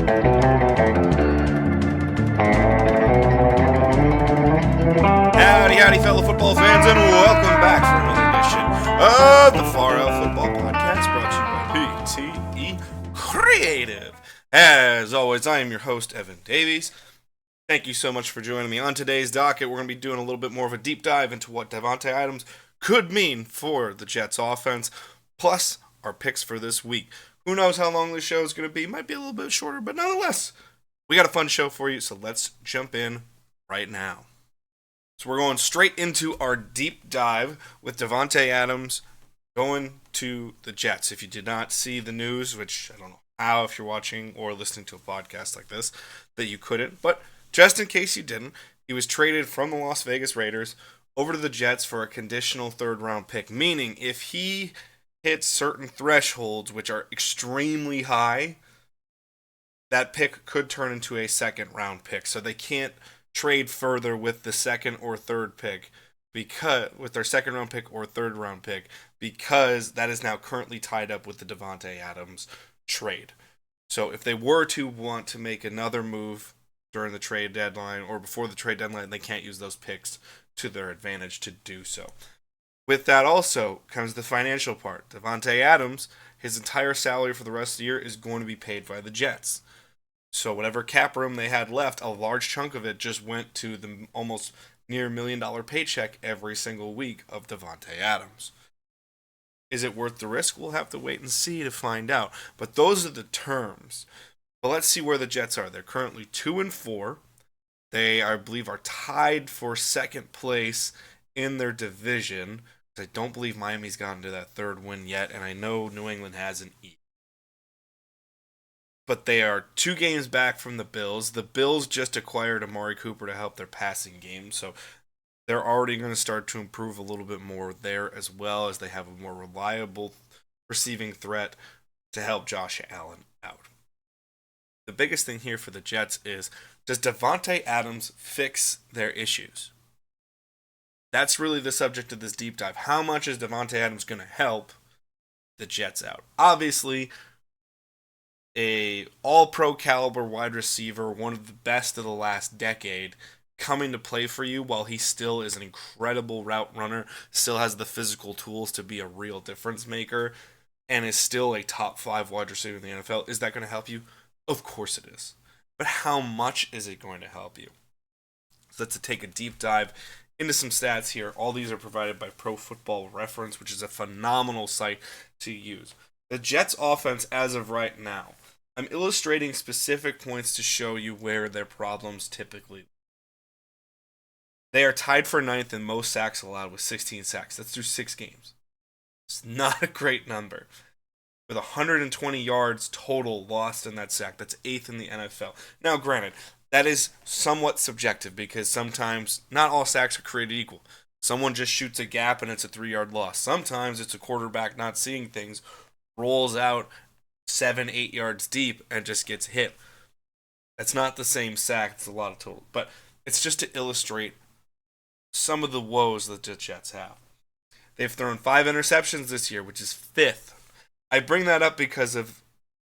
Howdy, fellow football fans, and welcome back for another edition of the Far Out Football Podcast, brought to you by PTE Creative. As always, I am your host, Evan Davies. Thank you so much for joining me. On today's docket, we're going to be doing a little bit more of a deep dive into what Davante Adams could mean for the Jets offense, plus our picks for this week. Who knows how long this show is going to be? Might be a little bit shorter, but nonetheless, we got a fun show for you, so let's jump in right now. So we're going straight into our deep dive with Davante Adams going to the Jets. If you did not see the news, which I don't know how, if you're watching or listening to a podcast like this, that you couldn't, but just in case you didn't, he was traded from the Las Vegas Raiders over to the Jets for a conditional third-round pick, meaning if he hits certain thresholds, which are extremely high, that pick could turn into a second-round pick. So they can't trade further with the second or third pick, because with their second round pick or third round pick, because that is now currently tied up with the Davante Adams trade. So if they were to want to make another move during the trade deadline or before the trade deadline, they can't use those picks to their advantage to do so. With that also comes the financial part. Davante Adams, his entire salary for the rest of the year is going to be paid by the Jets. So whatever cap room they had left, a large chunk of it just went to the almost near $1 million paycheck every single week of Davante Adams. Is it worth the risk? We'll have to wait and see to find out. But those are the terms. But let's see where the Jets are. They're currently 2-4. They, I believe, are tied for second place in their division. I don't believe Miami's gotten to that third win yet, and I know New England hasn't either. But they are 2 games back from the Bills. The Bills just acquired Amari Cooper to help their passing game, so they're already going to start to improve a little bit more there, as well as they have a more reliable receiving threat to help Josh Allen out. The biggest thing here for the Jets is, does Davante Adams fix their issues? That's really the subject of this deep dive. How much is Davante Adams going to help the Jets out? Obviously, a all-pro caliber wide receiver, one of the best of the last decade, coming to play for you while he still is an incredible route runner, still has the physical tools to be a real difference maker, and is still a top 5 wide receiver in the NFL. Is that going to help you? Of course it is. But how much is it going to help you? So let's take a deep dive into some stats here. All these are provided by Pro Football Reference, which is a phenomenal site to use. The Jets offense as of right now, I'm illustrating specific points to show you where their problems typically lie. They are tied for 9th in most sacks allowed with 16 sacks. That's through 6 games. It's not a great number. With 120 yards total lost in that sack, that's 8th in the NFL. Now, granted, that is somewhat subjective because sometimes not all sacks are created equal. Someone just shoots a gap and it's a 3-yard loss. Sometimes it's a quarterback not seeing things, rolls out 7-8 yards deep and just gets hit. That's not the same sack. It's a lot of total. But it's just to illustrate some of the woes that the Jets have. They've thrown 5 interceptions this year, which is 5th. I bring that up because of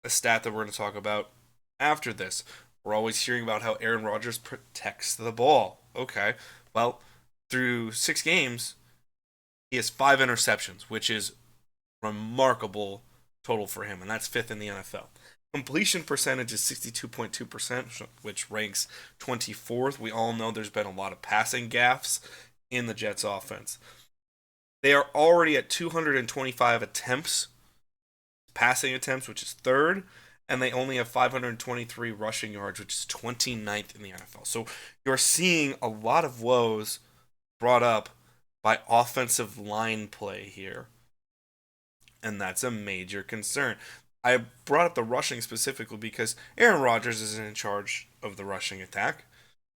a stat that we're going to talk about after this. We're always hearing about how Aaron Rodgers protects the ball. Okay, well, through 6 games, he has 5 interceptions, which is remarkable total for him, and that's 5th in the NFL. Completion percentage is 62.2%, which ranks 24th. We all know there's been a lot of passing gaffes in the Jets offense. They are already at 225 attempts, passing attempts, which is 3rd, and they only have 523 rushing yards, which is 29th in the NFL. So you're seeing a lot of woes brought up by offensive line play here. And that's a major concern. I brought up the rushing specifically because Aaron Rodgers is in charge of the rushing attack.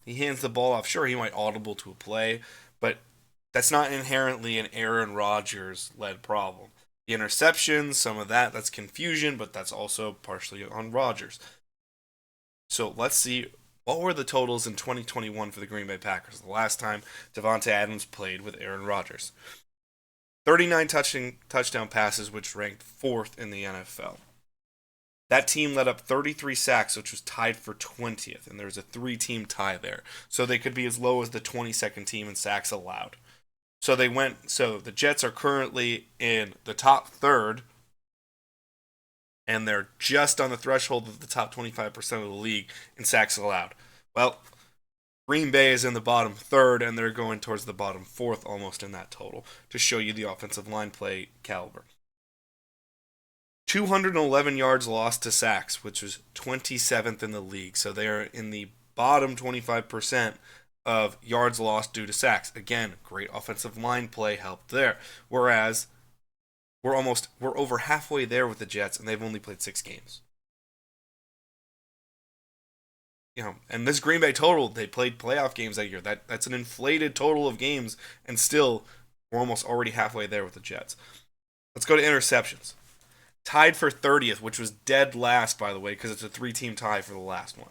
He hands the ball off. Sure, he might audible to a play, but that's not inherently an Aaron Rodgers-led problem. The interceptions, some of that's confusion, but that's also partially on Rodgers. So let's see, what were the totals in 2021 for the Green Bay Packers, the last time Davante Adams played with Aaron Rodgers? 39 touchdown passes, which ranked 4th in the NFL. That team let up 33 sacks, which was tied for 20th, and there was a 3-team tie there. So they could be as low as the 22nd team in sacks allowed. So the Jets are currently in the top third, and they're just on the threshold of the top 25% of the league in sacks allowed. Well, Green Bay is in the bottom third, and they're going towards the bottom fourth almost in that total to show you the offensive line play caliber. 211 yards lost to sacks, which was 27th in the league. So they are in the bottom 25% of yards lost due to sacks. Again, great offensive line play helped there. Whereas we're over halfway there with the Jets, and they've only played 6 games. And this Green Bay total, they played playoff games that year. That's an inflated total of games, and still we're almost already halfway there with the Jets. Let's go to interceptions. Tied for 30th, which was dead last, by the way, because it's a 3-team tie for the last one.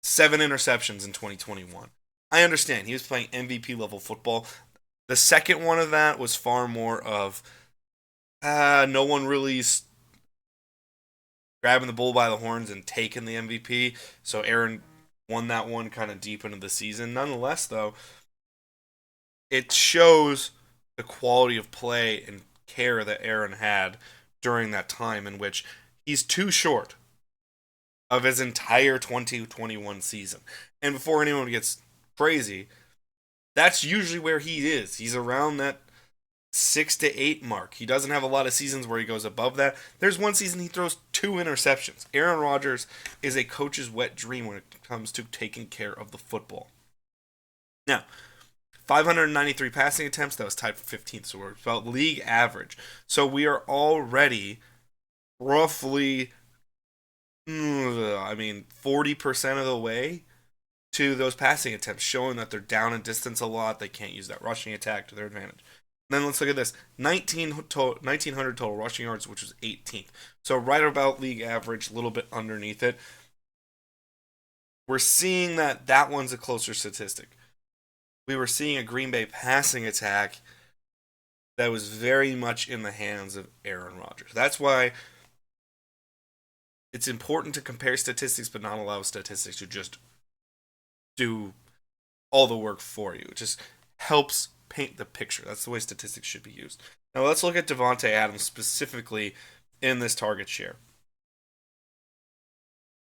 7 interceptions in 2021. I understand, he was playing MVP level football. The second one of that was far more of, no one really grabbing the bull by the horns and taking the MVP. So Aaron won that one kind of deep into the season. Nonetheless, though, it shows the quality of play and care that Aaron had during that time, in which he's too short of his entire 2021 season. And before anyone gets crazy, that's usually where he is. He's around that 6 to 8 mark. He doesn't have a lot of seasons where he goes above that. There's one season he throws 2 interceptions. Aaron Rodgers is a coach's wet dream when it comes to taking care of the football. Now, 593 passing attempts, that was tied for 15th, so we're about league average. So we are already roughly, 40% of the way to those passing attempts, showing that they're down in distance a lot. They can't use that rushing attack to their advantage. And then let's look at this. 1,900 total rushing yards, which was 18th. So right about league average, a little bit underneath it. We're seeing that one's a closer statistic. We were seeing a Green Bay passing attack that was very much in the hands of Aaron Rodgers. That's why it's important to compare statistics, but not allow statistics to just do all the work for you. It just helps paint the picture. That's the way statistics should be used. Now let's look at Davante Adams specifically in this target share.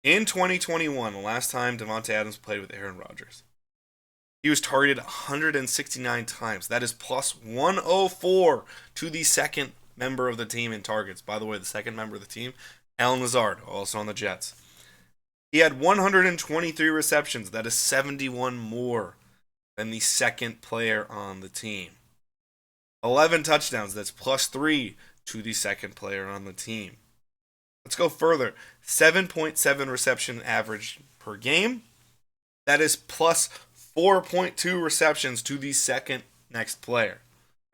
In 2021, the last time Davante Adams played with Aaron Rodgers, he was targeted 169 times. That is plus 104 to the second member of the team in targets. By the way, the second member of the team, Allen Lazard, also on the Jets. He had 123 receptions. That is 71 more than the second player on the team. 11 touchdowns. That's plus 3 to the second player on the team. Let's go further. 7.7 reception average per game. That is plus 4.2 receptions to the next player.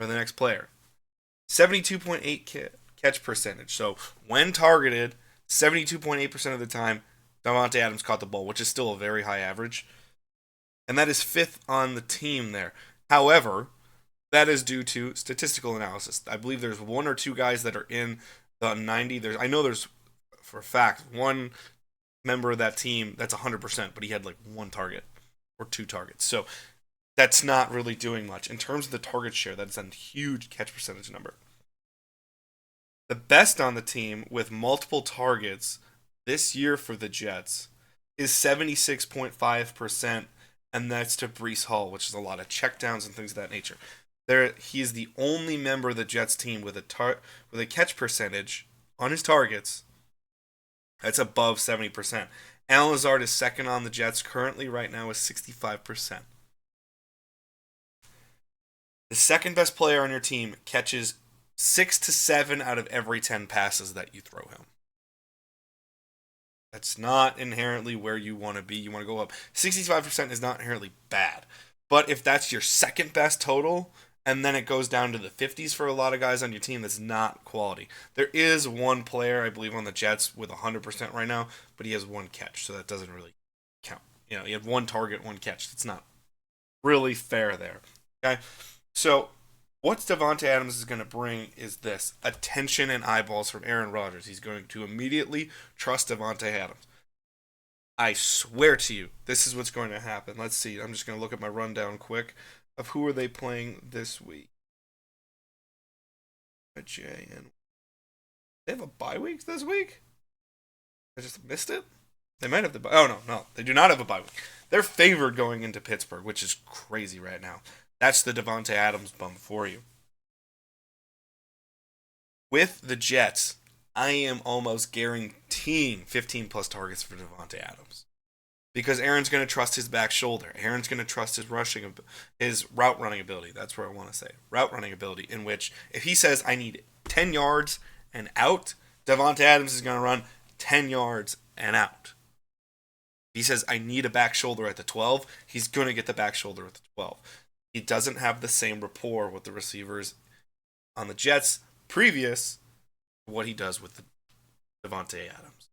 72.8 catch percentage. So when targeted, 72.8% of the time, Davante Adams caught the ball, which is still a very high average. And that is 5th on the team there. However, that is due to statistical analysis. I believe there's 1 or 2 guys that are in the 90. I know there's, for a fact, one member of that team that's 100%, but he had like 1 target or 2 targets. So that's not really doing much. In terms of the target share, that's a huge catch percentage number. The best on the team with multiple targets this year for the Jets is 76.5%, and that's to Breece Hall, which is a lot of checkdowns and things of that nature. He is the only member of the Jets team with a catch percentage on his targets that's above 70%. Allen Lazard is second on the Jets currently right now with 65%. The second best player on your team catches 6 to 7 out of every 10 passes that you throw him. That's not inherently where you want to be. You want to go up. 65% is not inherently bad. But if that's your second best total, and then it goes down to the 50s for a lot of guys on your team, that's not quality. There is one player, I believe, on the Jets with 100% right now, but he has 1 catch, so that doesn't really count. He had 1 target, 1 catch. It's not really fair there. Okay? So What Davante Adams is going to bring is this: attention and eyeballs from Aaron Rodgers. He's going to immediately trust Davante Adams. I swear to you, this is what's going to happen. Let's see. I'm just going to look at my rundown quick of who are they playing this week. They have a bye week this week? I just missed it? They might have the bye. Oh, no. They do not have a bye week. They're favored going into Pittsburgh, which is crazy right now. That's the Davante Adams bump for you. With the Jets, I am almost guaranteeing 15-plus targets for Davante Adams. Because Aaron's going to trust his back shoulder. Aaron's going to trust his route running ability. That's what I want to say. Route running ability, in which if he says, I need 10 yards and out, Davante Adams is going to run 10 yards and out. He says, I need a back shoulder at the 12, he's going to get the back shoulder at the 12. He doesn't have the same rapport with the receivers on the Jets previous to what he does with the Davante Adams.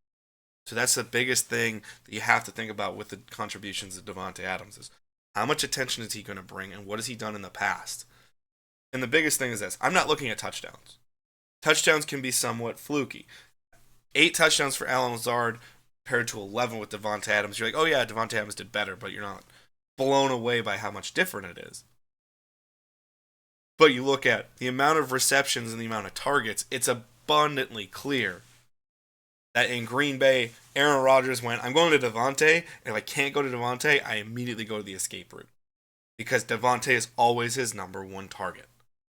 So that's the biggest thing that you have to think about with the contributions of Davante Adams is how much attention is he going to bring and what has he done in the past? And the biggest thing is this. I'm not looking at touchdowns. Touchdowns can be somewhat fluky. 8 touchdowns for Allen Lazard compared to 11 with Davante Adams. You're like, oh yeah, Davante Adams did better, but you're not blown away by how much different it is. But you look at the amount of receptions and the amount of targets, it's abundantly clear that in Green Bay, Aaron Rodgers went, I'm going to Davante, and if I can't go to Davante, I immediately go to the escape route. Because Davante is always his number one target.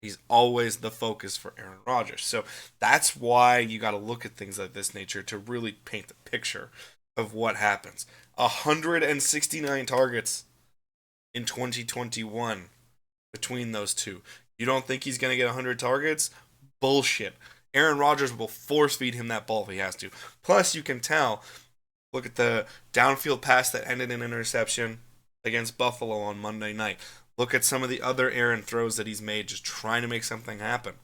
He's always the focus for Aaron Rodgers. So that's why you got to look at things like this nature to really paint the picture of what happens. 169 targets in 2021 between those two. You don't think he's going to get 100 targets? Bullshit. Aaron Rodgers will force feed him that ball if he has to. Plus, you can tell, look at the downfield pass that ended in interception against Buffalo on Monday night. Look at some of the other Aaron throws that he's made just trying to make something happen.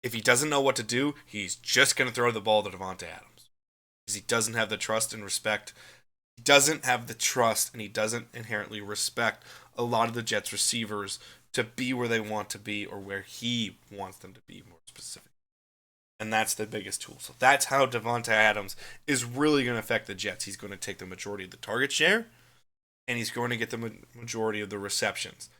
If he doesn't know what to do, he's just going to throw the ball to Davante Adams. Because he doesn't have the trust and respect. He doesn't have the trust and he doesn't inherently respect a lot of the Jets receivers to be where they want to be or where he wants them to be more specific. And that's the biggest tool. So that's how Davante Adams is really going to affect the Jets. He's going to take the majority of the target share and he's going to get the majority of the receptions.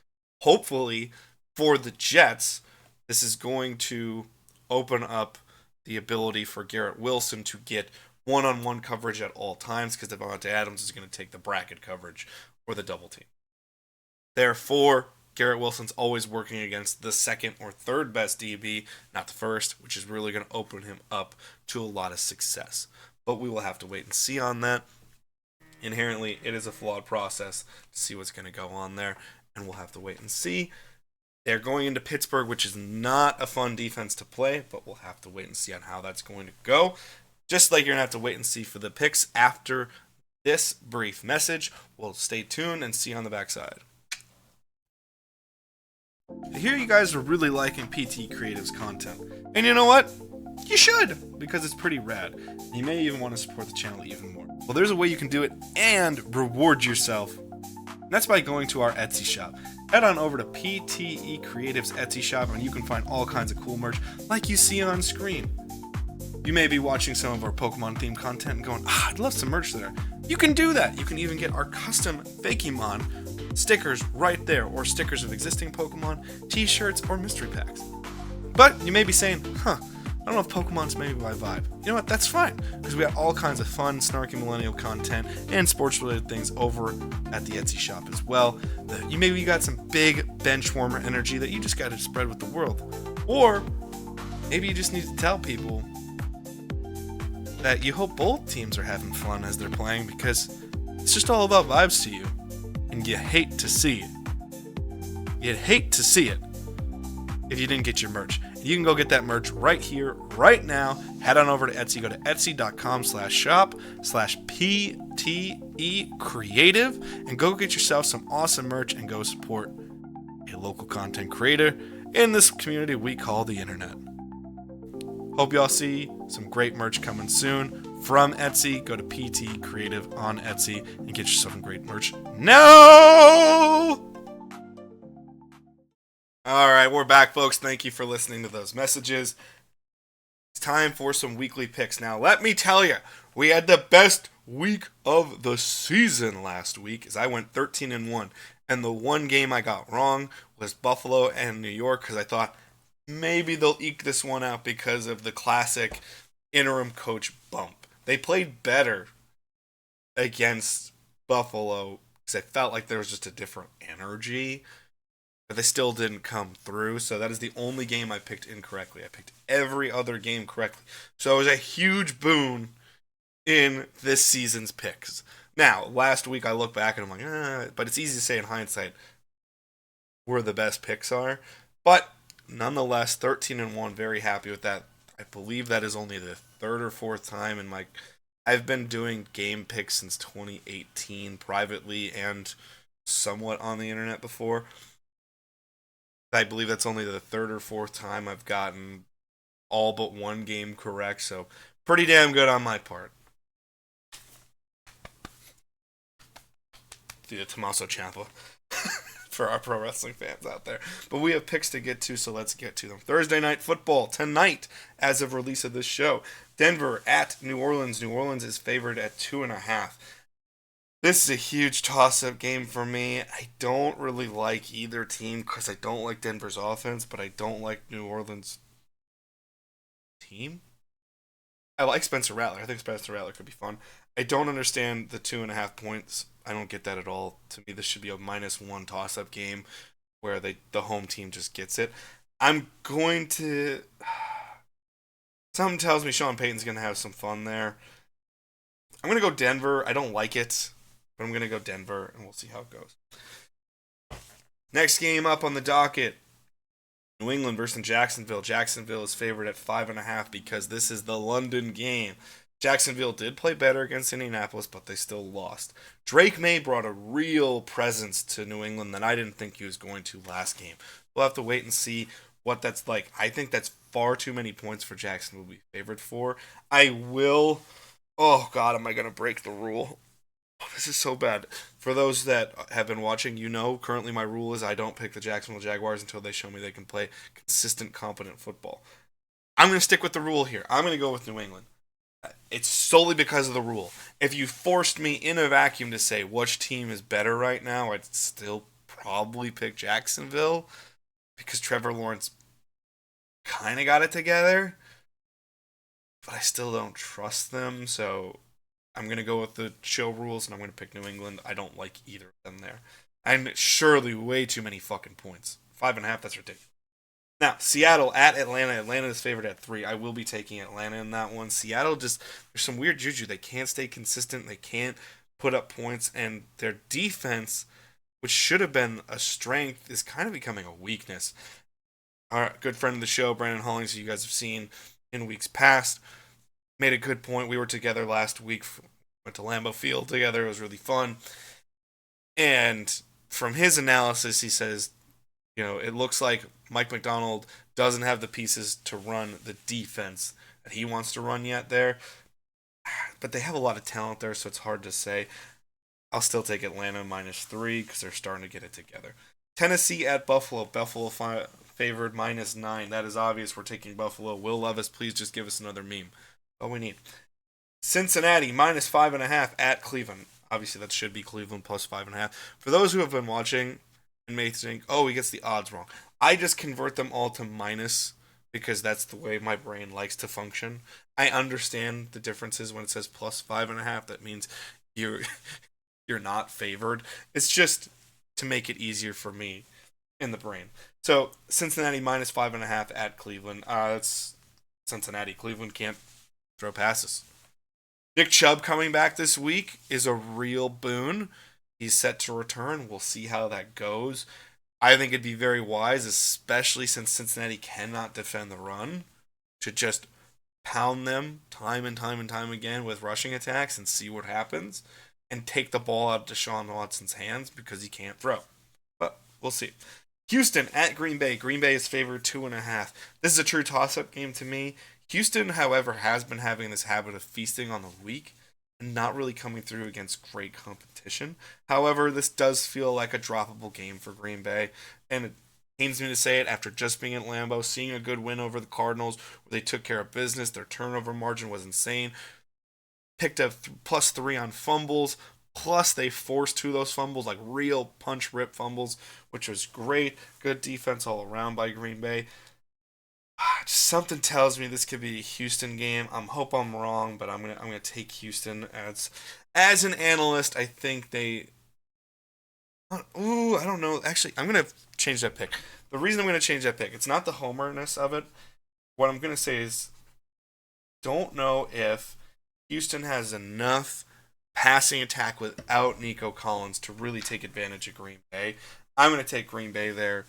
Hopefully, for the Jets, this is going to open up the ability for Garrett Wilson to get one-on-one coverage at all times because Davante Adams is going to take the bracket coverage or the double team. Therefore, Garrett Wilson's always working against the second or third best DB, not the first, which is really going to open him up to a lot of success. But we will have to wait and see on that. Inherently, it is a flawed process to see what's going to go on there, and we'll have to wait and see. They're going into Pittsburgh, which is not a fun defense to play, but we'll have to wait and see on how that's going to go. Just like you're going to have to wait and see for the picks after this brief message. We'll stay tuned and see on the backside. I hear you guys are really liking PTE Creative's content. And you know what? You should, because it's pretty rad. You may even want to support the channel even more. Well, there's a way you can do it and reward yourself. And that's by going to our Etsy shop. Head on over to PTE Creative's Etsy shop and you can find all kinds of cool merch like you see on screen. You may be watching some of our Pokemon themed content and going, I'd love some merch there. You can do that. You can even get our custom Fakemon stickers right there, or stickers of existing Pokemon, t-shirts, or mystery packs. But you may be saying, I don't know if Pokemon's maybe my vibe. You know what? That's fine, because we have all kinds of fun, snarky millennial content and sports-related things over at the Etsy shop as well. You maybe got some big bench warmer energy that you just got to spread with the world. Or maybe you just need to tell people that you hope both teams are having fun as they're playing, because it's just all about vibes to you, and you hate to see it. You'd hate to see it if you didn't get your merch. You can go get that merch right here, right now. Head on over to Etsy. Go to etsy.com/shop/PTE Creative and go get yourself some awesome merch and go support a local content creator in this community we call the internet. Hope y'all see some great merch coming soon from Etsy. Go to PTE Creative on Etsy and get yourself some great merch now! All right, we're back, folks. Thank you for listening to those messages. It's time for some weekly picks. Now, let me tell you, we had the best week of the season last week as I went 13-1. And the one game I got wrong was Buffalo and New York because I thought maybe they'll eke this one out because of the classic interim coach bump. They played better against Buffalo because I felt like there was just a different energy, but they still didn't come through. So that is the only game I picked incorrectly. I picked every other game correctly. So it was a huge boon in this season's picks. Now, last week I look back and I'm like, but it's easy to say in hindsight where the best picks are. But nonetheless, 13-1, very happy with that. I believe that is only the third or fourth time in my. I've been doing game picks since 2018 privately and somewhat on the internet before. I believe that's only the third or fourth time I've gotten all but one game correct, so pretty damn good on my part. The Tommaso Ciampa for our pro wrestling fans out there. But we have picks to get to, so let's get to them. Thursday night football tonight, as of release of this show. Denver at New Orleans. New Orleans is favored at 2.5. This is a huge toss-up game for me. I don't really like either team because I don't like Denver's offense, but I don't like New Orleans' team. I like Spencer Rattler. I think Spencer Rattler could be fun. I don't understand the 2.5 points. I don't get that at all. To me, this should be a -1 toss-up game where the home team just gets it. I'm going to. Something tells me Sean Payton's going to have some fun there. I'm going to go Denver. I don't like it, but I'm going to go Denver, and we'll see how it goes. Next game up on the docket, New England versus Jacksonville. Jacksonville is favored at 5.5 because this is the London game. Jacksonville did play better against Indianapolis, but they still lost. Drake May brought a real presence to New England that I didn't think he was going to last game. We'll have to wait and see what that's like. I think that's far too many points for Jacksonville to be favored for. I will. Oh, God, am I going to break the rule? Oh, this is so bad. For those that have been watching, you know, currently my rule is I don't pick the Jacksonville Jaguars until they show me they can play consistent, competent football. I'm going to stick with the rule here. I'm going to go with New England. It's solely because of the rule. If you forced me in a vacuum to say which team is better right now, I'd still probably pick Jacksonville because Trevor Lawrence kind of got it together, but I still don't trust them. So I'm going to go with the chill rules and I'm going to pick New England. I don't like either of them there. And surely way too many fucking points. 5.5, that's ridiculous. Now, Seattle at Atlanta. Atlanta is favored at 3. I will be taking Atlanta in that one. Seattle just, there's some weird juju. They can't stay consistent. They can't put up points. And their defense, which should have been a strength, is kind of becoming a weakness. Our good friend of the show, Brandon Hollings, who you guys have seen in weeks past, made a good point. We were together last week. Went to Lambeau Field together. It was really fun. And from his analysis, he says, it looks like Mike McDonald doesn't have the pieces to run the defense that he wants to run yet there. But they have a lot of talent there, so it's hard to say. I'll still take Atlanta -3 because they're starting to get it together. Tennessee at Buffalo. Buffalo favored -9. That is obvious. We're taking Buffalo. Will Levis, please just give us another meme. All we need. Cincinnati -5.5 at Cleveland. Obviously, that should be Cleveland plus 5.5. For those who have been watching and may think, oh, he gets the odds wrong. I just convert them all to minus because that's the way my brain likes to function. I understand the differences when it says plus 5.5. That means you're you're not favored. It's just to make it easier for me in the brain. So Cincinnati -5.5 at Cleveland. That's Cincinnati. Cleveland can't throw passes. Nick Chubb coming back this week is a real boon. He's set to return. We'll see how that goes. I think it'd be very wise, especially since Cincinnati cannot defend the run, to just pound them time and time and time again with rushing attacks and see what happens and take the ball out of Deshaun Watson's hands because he can't throw. But we'll see. Houston at Green Bay. Green Bay is favored 2.5. This is a true toss-up game to me. Houston, however, has been having this habit of feasting on the weak and not really coming through against great competition. However, this does feel like a droppable game for Green Bay, and Pains me to say it after just being at Lambeau, seeing a good win over the Cardinals where they took care of business. Their turnover margin was insane. Picked up +3 on fumbles. Plus, they forced 2 of those fumbles, like real punch rip fumbles, which was great. Good defense all around by Green Bay. Just something tells me this could be a Houston game. I hope I'm wrong, but I'm gonna take Houston as an analyst. I think they. Ooh, I don't know. Actually, I'm gonna change that pick. The reason I'm gonna change that pick, it's not the homerness of it. What I'm gonna say is, don't know if Houston has enough passing attack without Nico Collins to really take advantage of Green Bay. I'm gonna take Green Bay there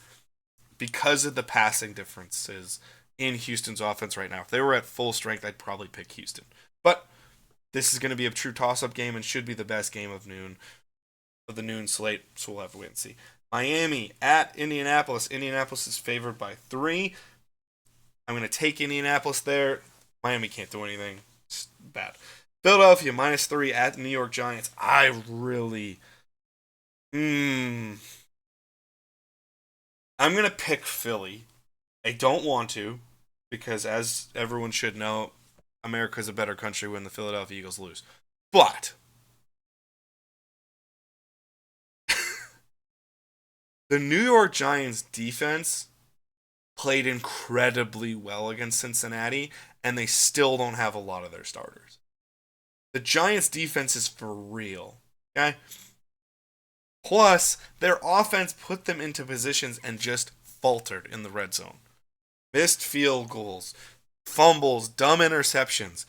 because of the passing differences in Houston's offense right now. If they were at full strength, I'd probably pick Houston. But this is going to be a true toss-up game and should be the best game of the noon slate, so we'll have to wait and see. Miami at Indianapolis. Indianapolis is favored by 3. I'm going to take Indianapolis there. Miami can't do anything. It's bad. Philadelphia -3 at the New York Giants. I really... I'm going to pick Philly. I don't want to, because as everyone should know, America's a better country when the Philadelphia Eagles lose. But the New York Giants defense played incredibly well against Cincinnati, and they still don't have a lot of their starters. The Giants defense is for real. Okay? Plus, their offense put them into positions and just faltered in the red zone. Missed field goals, fumbles, dumb interceptions.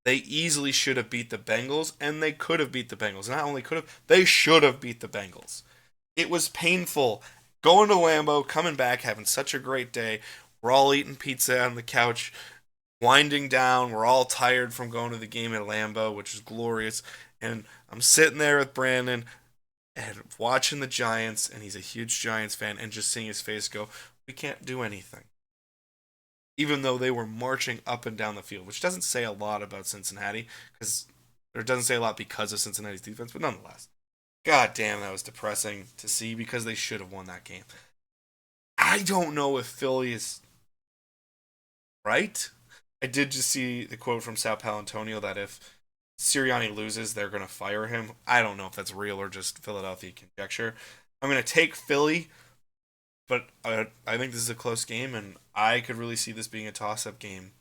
They easily should have beat the Bengals, and they could have beat the Bengals. Not only could have, they should have beat the Bengals. It was painful going to Lambeau, coming back, having such a great day. We're all eating pizza on the couch, winding down. We're all tired from going to the game at Lambeau, which is glorious. And I'm sitting there with Brandon and watching the Giants, and he's a huge Giants fan, and just seeing his face go, we can't do anything. Even though they were marching up and down the field, which doesn't say a lot about Cincinnati, or it doesn't say a lot because of Cincinnati's defense, but nonetheless. God damn, that was depressing to see because they should have won that game. I don't know if Philly is right. I did just see the quote from Sal Palantonio that if Sirianni loses, they're going to fire him. I don't know if that's real or just Philadelphia conjecture. I'm going to take Philly, but I think this is a close game, and I could really see this being a toss-up game.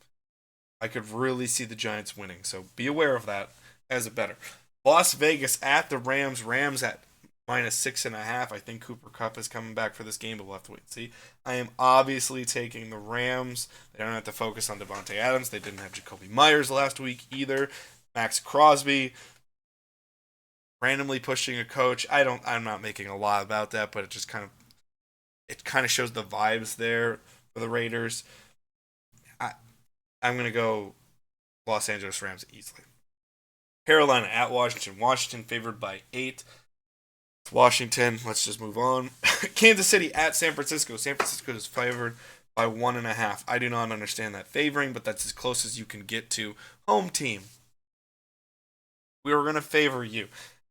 I could really see the Giants winning, so be aware of that as a better. Las Vegas at the Rams. Rams at -6.5. I think Cooper Kupp is coming back for this game, but we'll have to wait and see. I am obviously taking the Rams. They don't have to focus on Davante Adams. They didn't have Jacoby Myers last week either. Max Crosby randomly pushing a coach. I'm not making a lot about that, but it kind of shows the vibes there for the Raiders. I'm gonna go Los Angeles Rams easily. Carolina at Washington. Washington favored by 8. It's Washington. Let's just move on. Kansas City at San Francisco. San Francisco is favored by 1.5. I do not understand that favoring, but that's as close as you can get to home team. We were going to favor you.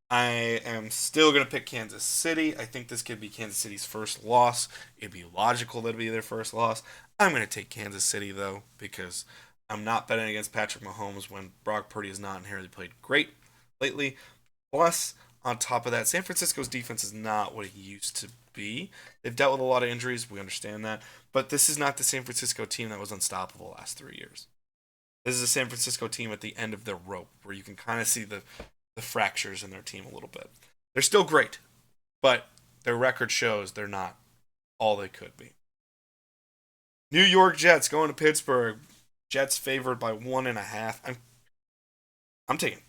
I am still going to pick Kansas City. I think this could be Kansas City's first loss. It'd be logical that it'd be their first loss. I'm going to take Kansas City, though, because I'm not betting against Patrick Mahomes when Brock Purdy has not inherently played great lately. Plus, on top of that, San Francisco's defense is not what it used to be. They've dealt with a lot of injuries. We understand that. But this is not the San Francisco team that was unstoppable the last 3 years. This is a San Francisco team at the end of their rope where you can kind of see the fractures in their team a little bit. They're still great, but their record shows they're not all they could be. New York Jets going to Pittsburgh. Jets favored by 1.5. I'm taking.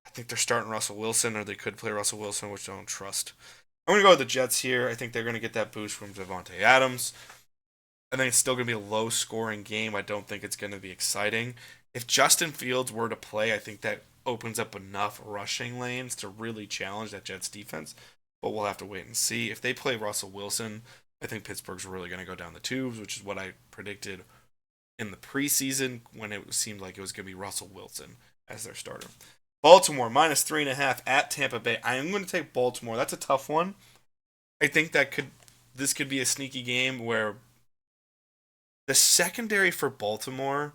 I think they're starting Russell Wilson, or they could play Russell Wilson, which I don't trust. I'm going to go with the Jets here. I think they're going to get that boost from Davante Adams. I think it's still going to be a low-scoring game. I don't think it's going to be exciting. If Justin Fields were to play, I think that opens up enough rushing lanes to really challenge that Jets defense. But we'll have to wait and see. If they play Russell Wilson, I think Pittsburgh's really going to go down the tubes, which is what I predicted in the preseason when it seemed like it was going to be Russell Wilson as their starter. Baltimore, -3.5 at Tampa Bay. I am going to take Baltimore. That's a tough one. I think that could this could be a sneaky game where the secondary for Baltimore,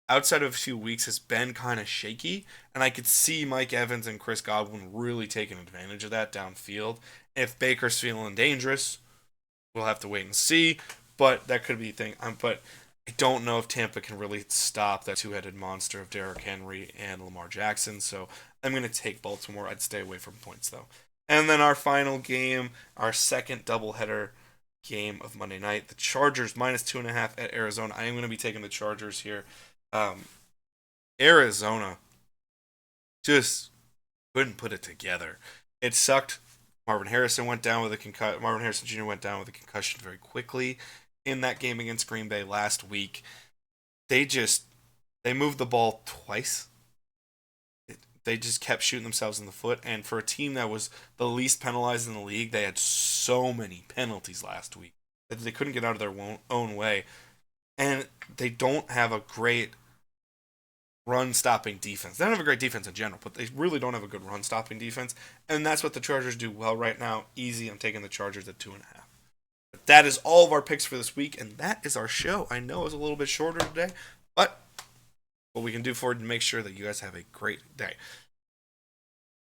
outside of a few weeks, has been kind of shaky, and I could see Mike Evans and Chris Godwin really taking advantage of that downfield. If Baker's feeling dangerous, we'll have to wait and see, but that could be a thing. But I don't know if Tampa can really stop that two-headed monster of Derrick Henry and Lamar Jackson, so I'm going to take Baltimore. I'd stay away from points, though. And then our final game, our second doubleheader game of Monday night, the Chargers minus 2.5 at Arizona. I am going to be taking the Chargers here. Arizona just couldn't put it together. It sucked. Marvin Harrison Jr. went down with a concussion very quickly in that game against Green Bay last week. They moved the ball twice. They just kept shooting themselves in the foot. And for a team that was the least penalized in the league, they had so many penalties last week that they couldn't get out of their own way. And they don't have a great run-stopping defense. They don't have a great defense in general, but they really don't have a good run-stopping defense. And that's what the Chargers do well right now. Easy, I'm taking the Chargers at 2.5. But that is all of our picks for this week, and that is our show. I know it was a little bit shorter today, but what we can do for it to make sure that you guys have a great day.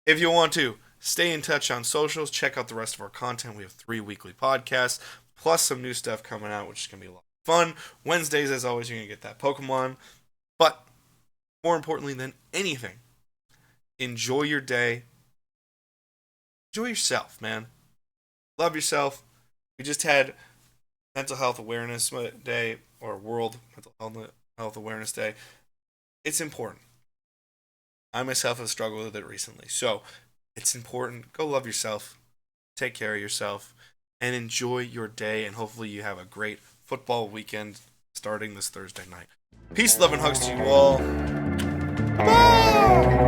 If you want to stay in touch on socials, check out the rest of our content. We have 3 weekly podcasts, plus some new stuff coming out, which is going to be a lot of fun. Wednesdays, as always, you're going to get that Pokemon. But more importantly than anything, enjoy your day. Enjoy yourself, man. Love yourself. We just had Mental Health Awareness Day, or World Mental Health Awareness Day. It's important. I myself have struggled with it recently. So it's important. Go love yourself. Take care of yourself. And enjoy your day. And hopefully you have a great football weekend starting this Thursday night. Peace, love, and hugs to you all. Bye!